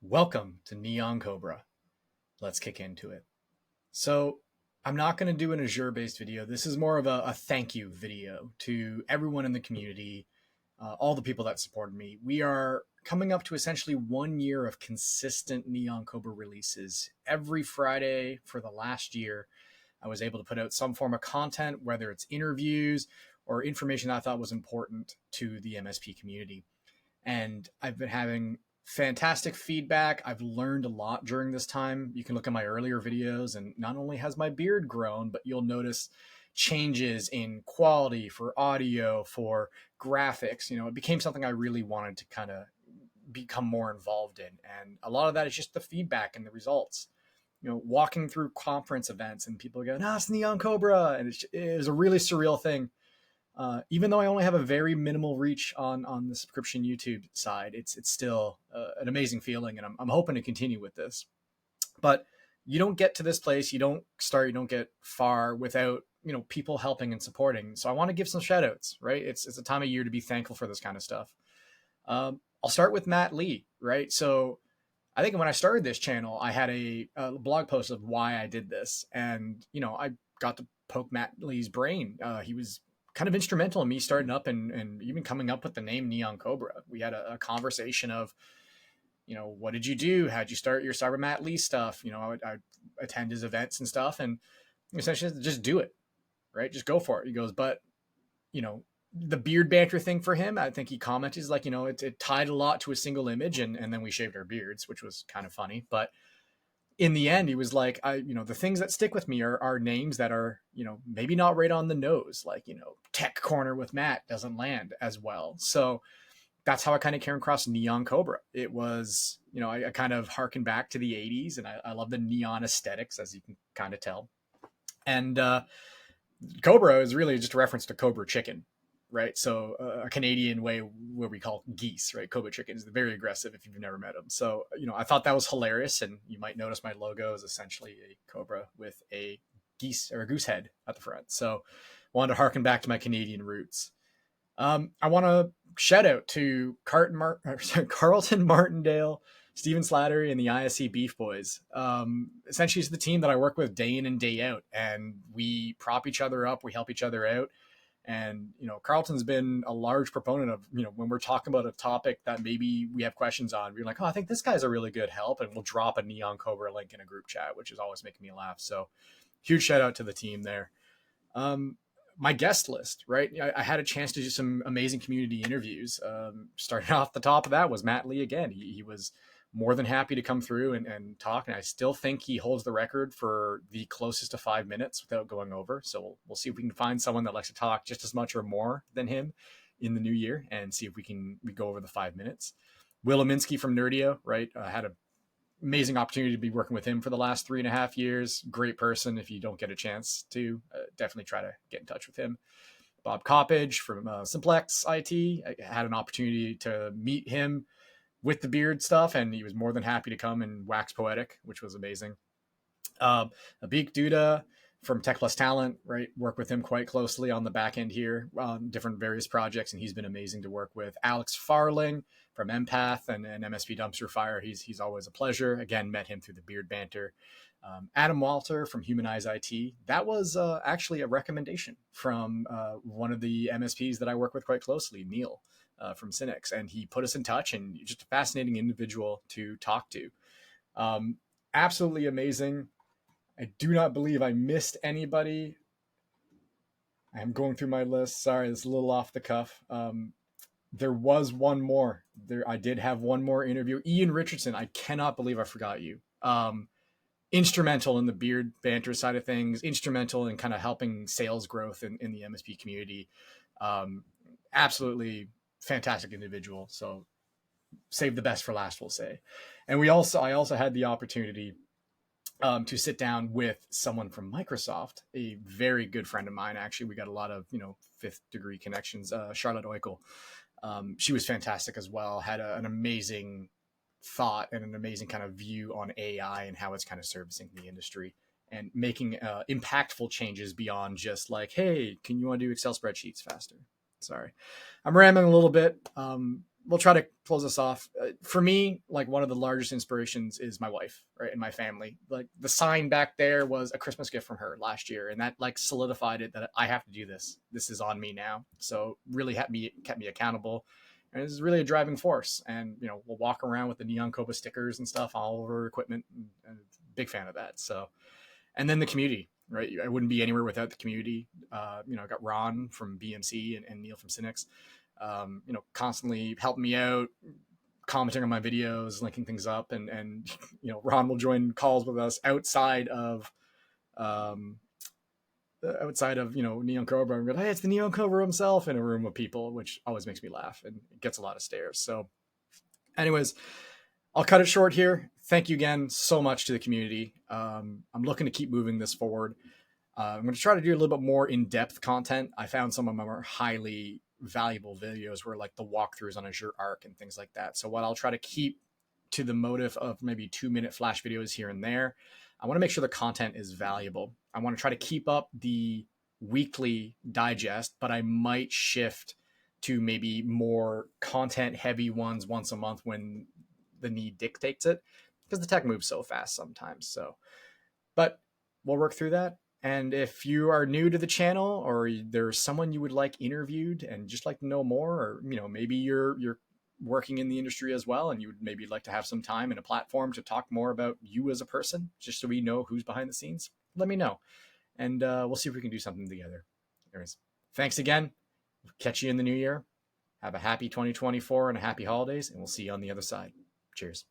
Welcome to Neon Cobra. Let's kick into it. So, I'm not going to do an Azure based video. This is more of a thank you video to everyone in the community, all the people that supported me. We are coming up to essentially 1 year of consistent Neon Cobra releases. Every Friday for the last year, I was able to put out some form of content, whether it's interviews or information that I thought was important to the MSP community. And I've been having fantastic feedback. I've learned a lot during this time. You can look at my earlier videos, and not only has my beard grown, but you'll notice changes in quality for audio, for graphics. It became something I really wanted to kind of become more involved in. And a lot of that is just the feedback and the results. Walking through conference events and people go, "No, it's Neon Cobra," and it was a really surreal thing. Even though I only have a very minimal reach on the subscription YouTube side, it's still an amazing feeling, and I'm hoping to continue with this. But you don't get to this place, you don't start, you don't get far without people helping and supporting. So I want to give some shout outs, right? It's a time of year to be thankful for this kind of stuff. I'll start with Matt Lee, right? So I think when I started this channel, I had a blog post of why I did this, and I got to poke Matt Lee's brain. He was kind of instrumental in me starting up and even coming up with the name Neon Cobra. We had a conversation of, what did you do? How'd you start your Cyber Matt Lee stuff? I attend his events and stuff, and essentially just do it, right? Just go for it. He goes, but you know, the beard banter thing for him, I think he commented is like, it tied a lot to a single image, and then we shaved our beards, which was kind of funny. But in the end, he was like, the things that stick with me are names that are, maybe not right on the nose. Like, Tech Corner with Matt doesn't land as well. So that's how I kind of came across Neon Cobra. It was, I kind of harken back to the 80s, and I love the neon aesthetics, as you can kind of tell. And Cobra is really just a reference to Cobra chicken, right? So a Canadian way where we call geese, right? Cobra chicken is very aggressive if you've never met them. So, I thought that was hilarious. And you might notice my logo is essentially a Cobra with a geese or a goose head at the front. So wanted to harken back to my Canadian roots. I want to shout out to Carlton Martindale, Steven Slattery, and the ISC Beef Boys. Essentially, it's the team that I work with day in and day out, and we prop each other up, we help each other out. And Carlton's been a large proponent of when we're talking about a topic that maybe we have questions on, we're like, oh, I think this guy's a really good help, and we'll drop a Neon Cobra link in a group chat, which is always making me laugh. So, huge shout out to the team there. My guest list, right? I had a chance to do some amazing community interviews. Starting off the top of that was Matt Lee again. He was more than happy to come through and talk. And I still think he holds the record for the closest to 5 minutes without going over. So we'll see if we can find someone that likes to talk just as much or more than him in the new year and see if we go over the 5 minutes. Will Aminsky from Nerdio, right? Had a amazing opportunity to be working with him for the last 3.5 years. Great person. If you don't get a chance to, definitely try to get in touch with him. Bob Coppage from Simplex IT. I had an opportunity to meet him with the beard stuff, and he was more than happy to come and wax poetic, which was amazing. Abik Duda from Tech Plus Talent, right? Work with him quite closely on the back end here on different various projects, and he's been amazing to work with. Alex Farling from Empath and MSP Dumpster Fire. He's always a pleasure. Again, met him through the beard banter. Adam Walter from Humanize IT. That was actually a recommendation from one of the MSPs that I work with quite closely, Neil from Cynics, and he put us in touch, and just a fascinating individual to talk to. Absolutely amazing. I do not believe I missed anybody. I'm going through my list. Sorry, it's a little off the cuff. There was one more. I did have one more interview. Ian Richardson. I cannot believe I forgot you. Instrumental in the beard banter side of things. Instrumental in kind of helping sales growth in the MSP community. Absolutely fantastic individual. So save the best for last, we'll say. And I also had the opportunity to sit down with someone from Microsoft, a very good friend of mine. Actually, we got a lot of fifth degree connections. Charlotte Oikel, she was fantastic as well. Had an amazing thought and an amazing kind of view on AI and how it's kind of servicing the industry and making impactful changes beyond just like, hey, can you want to do Excel spreadsheets faster? Sorry, I'm rambling a little bit. we'll try to close this off. For me, like one of the largest inspirations is my wife, right, and my family. Like the sign back there was a Christmas gift from her last year, and that like solidified it that I have to do this. This is on me now. So really kept me accountable, and this is really a driving force. And you know, we'll walk around with the Neon Cobra stickers and stuff all over equipment. And big fan of that. So, and then the community. Right, I wouldn't be anywhere without the community. You know, I got Ron from BMC and Neil from Cynics, you know, constantly helping me out, commenting on my videos, linking things up, and you know, Ron will join calls with us um, outside of you know Neon Cobra and go, hey, it's the Neon Cobra himself in a room of people, which always makes me laugh and it gets a lot of stares. So, anyways, I'll cut it short here. Thank you again so much to the community. I'm looking to keep moving this forward. I'm going to try to do a little bit more in-depth content. I found some of my more highly valuable videos were like the walkthroughs on Azure Arc and things like that. So while I'll try to keep to the motive of maybe 2-minute flash videos here and there, I want to make sure the content is valuable. I want to try to keep up the weekly digest, but I might shift to maybe more content heavy ones once a month when the need dictates it, because the tech moves so fast sometimes. So, but we'll work through that. And if you are new to the channel, or there's someone you would like interviewed and just like to know more, or you know, maybe you're working in the industry as well, and you would maybe like to have some time and a platform to talk more about you as a person, just so we know who's behind the scenes, let me know, and we'll see if we can do something together. Anyways, thanks again. Catch you in the new year. Have a happy 2024 and a happy holidays, and we'll see you on the other side. Cheers.